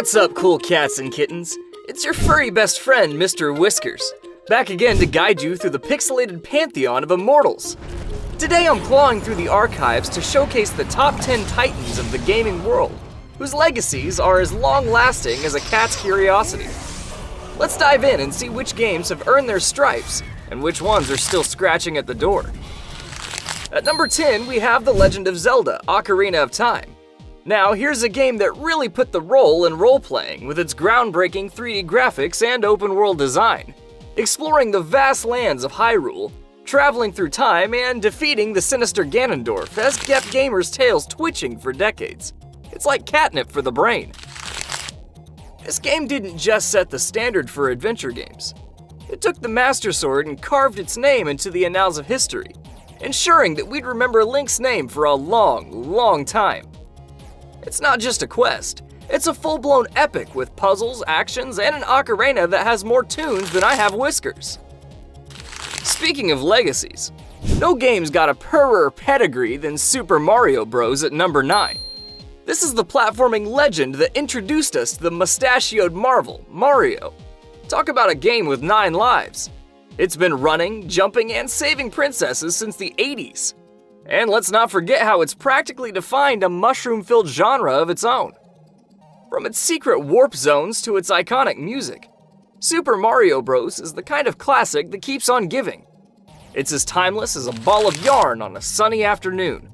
What's up, cool cats and kittens? It's your furry best friend, Mr. Whiskers, back again to guide you through the pixelated pantheon of immortals. Today I'm clawing through the archives to showcase the top 10 titans of the gaming world, whose legacies are as long-lasting as a cat's curiosity. Let's dive in and see which games have earned their stripes and which ones are still scratching at the door. At number 10, we have The Legend of Zelda, Ocarina of Time. Now, here's a game that really put the role in role-playing with its groundbreaking 3D graphics and open-world design, exploring the vast lands of Hyrule, traveling through time, and defeating the sinister Ganondorf has kept gamers' tails twitching for decades. It's like catnip for the brain. This game didn't just set the standard for adventure games. It took the Master Sword and carved its name into the annals of history, ensuring that we'd remember Link's name for a long, long time. It's not just a quest, it's a full-blown epic with puzzles, actions, and an ocarina that has more tunes than I have whiskers. Speaking of legacies, no game's got a purrer pedigree than Super Mario Bros. At number 9. This is the platforming legend that introduced us to the mustachioed marvel, Mario. Talk about a game with 9 lives. It's been running, jumping, and saving princesses since the 80s. And let's not forget how it's practically defined a mushroom-filled genre of its own. From its secret warp zones to its iconic music, Super Mario Bros. Is the kind of classic that keeps on giving. It's as timeless as a ball of yarn on a sunny afternoon.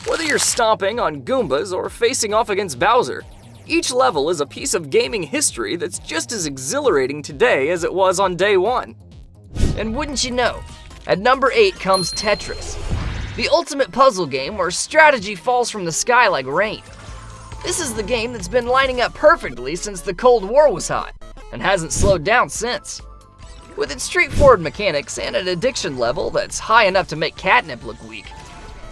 Whether you're stomping on Goombas or facing off against Bowser, each level is a piece of gaming history that's just as exhilarating today as it was on day one. And wouldn't you know, at number 8 comes Tetris, the ultimate puzzle game where strategy falls from the sky like rain. This is the game that's been lining up perfectly since the Cold War was hot, and hasn't slowed down since. With its straightforward mechanics and an addiction level that's high enough to make catnip look weak,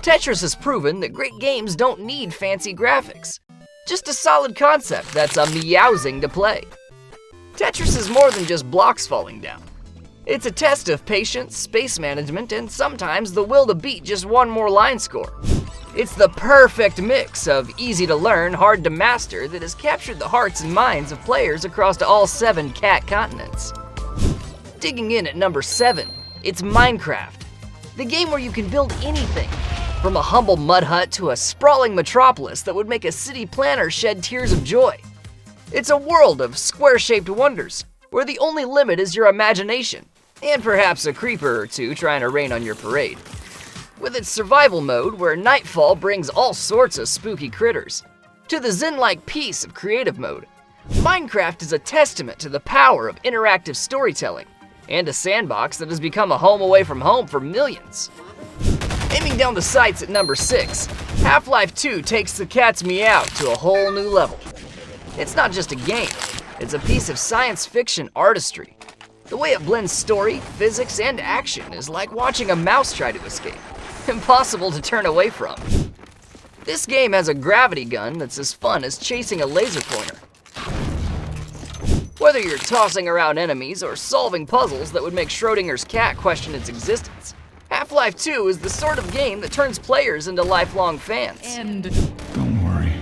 Tetris has proven that great games don't need fancy graphics. Just a solid concept that's a meowsing to play. Tetris is more than just blocks falling down. It's a test of patience, space management, and sometimes the will to beat just one more line score. It's the perfect mix of easy to learn, hard to master that has captured the hearts and minds of players across all 7 cat continents. Digging in at number 7, it's Minecraft, the game where you can build anything, from a humble mud hut to a sprawling metropolis that would make a city planner shed tears of joy. It's a world of square-shaped wonders, where the only limit is your imagination, and perhaps a creeper or two trying to rain on your parade. With its survival mode, where nightfall brings all sorts of spooky critters, to the zen-like peace of creative mode, Minecraft is a testament to the power of interactive storytelling, and a sandbox that has become a home away from home for millions. Aiming down the sights at number 6, Half-Life 2 takes the cat's meow to a whole new level. It's not just a game, it's a piece of science fiction artistry. The way it blends story, physics, and action is like watching a mouse try to escape. Impossible to turn away from. This game has a gravity gun that's as fun as chasing a laser pointer. Whether you're tossing around enemies or solving puzzles that would make Schrodinger's cat question its existence, Half-Life 2 is the sort of game that turns players into lifelong fans. And Don't worry.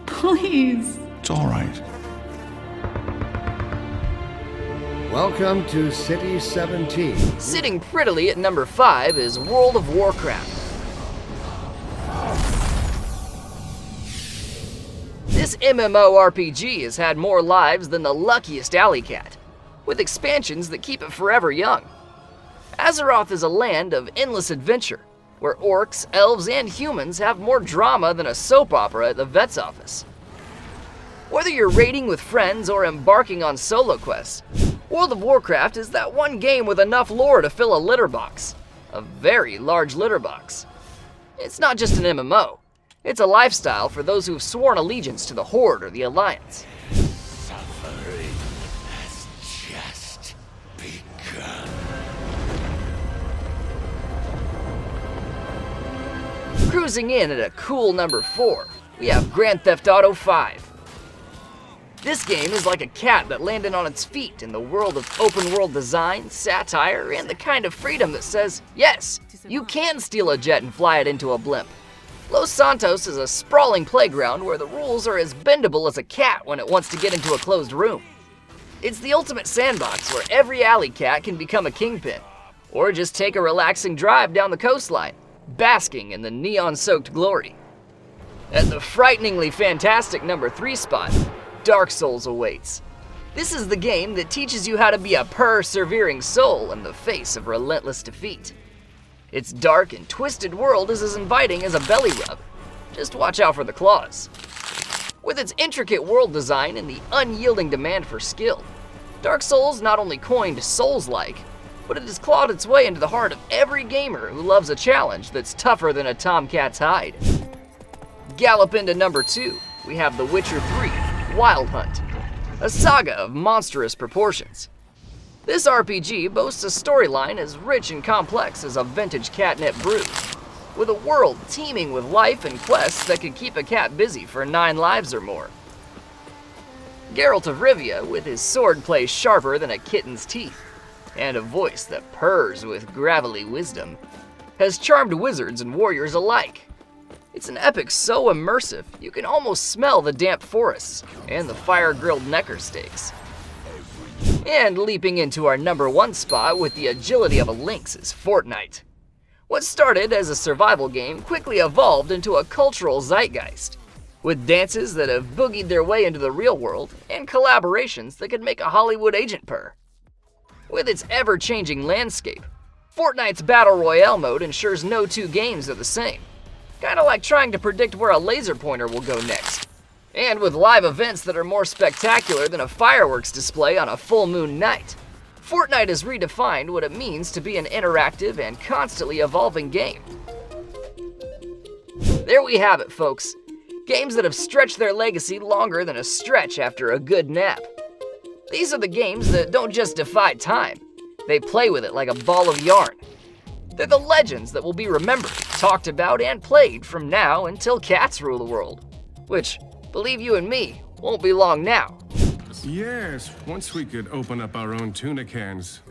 please. It's all right. Welcome to City 17. Sitting prettily at number 5 is World of Warcraft. This MMORPG has had more lives than the luckiest alley cat, with expansions that keep it forever young. Azeroth is a land of endless adventure, where orcs, elves, and humans have more drama than a soap opera at the vet's office. Whether you're raiding with friends or embarking on solo quests, World of Warcraft is that one game with enough lore to fill a litter box. A very large litter box. It's not just an MMO. It's a lifestyle for those who've sworn allegiance to the Horde or the Alliance. Suffering has just begun. Cruising in at a cool number 4, we have Grand Theft Auto 5. This game is like a cat that landed on its feet in the world of open-world design, satire, and the kind of freedom that says, yes, you can steal a jet and fly it into a blimp. Los Santos is a sprawling playground where the rules are as bendable as a cat when it wants to get into a closed room. It's the ultimate sandbox where every alley cat can become a kingpin, or just take a relaxing drive down the coastline, basking in the neon-soaked glory. At the frighteningly fantastic number 3 spot, Dark Souls awaits. This is the game that teaches you how to be a persevering soul in the face of relentless defeat. Its dark and twisted world is as inviting as a belly rub. Just watch out for the claws. With its intricate world design and the unyielding demand for skill, Dark Souls not only coined Souls-like, but it has clawed its way into the heart of every gamer who loves a challenge that's tougher than a tomcat's hide. Gallop into number 2, we have The Witcher 3, Wild Hunt, a saga of monstrous proportions. This RPG boasts a storyline as rich and complex as a vintage catnip brew, with a world teeming with life and quests that could keep a cat busy for 9 lives or more. Geralt of Rivia, with his swordplay sharper than a kitten's teeth, and a voice that purrs with gravelly wisdom, has charmed wizards and warriors alike. It's an epic so immersive, you can almost smell the damp forests and the fire-grilled necker steaks. And leaping into our number 1 spot with the agility of a lynx is Fortnite. What started as a survival game quickly evolved into a cultural zeitgeist, with dances that have boogied their way into the real world and collaborations that could make a Hollywood agent purr. With its ever-changing landscape, Fortnite's Battle Royale mode ensures no 2 games are the same, kinda like trying to predict where a laser pointer will go next. And with live events that are more spectacular than a fireworks display on a full moon night, Fortnite has redefined what it means to be an interactive and constantly evolving game. There we have it, folks. Games that have stretched their legacy longer than a stretch after a good nap. These are the games that don't just defy time, they play with it like a ball of yarn. They're the legends that will be remembered, talked about, and played from now until cats rule the world. Which, believe you and me, won't be long now. Yes, once we could open up our own tuna cans.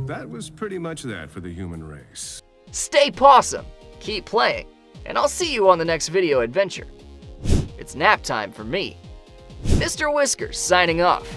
That was pretty much that for the human race. Stay pawsome, keep playing, and I'll see you on the next video adventure. It's nap time for me. Mr. Whiskers signing off.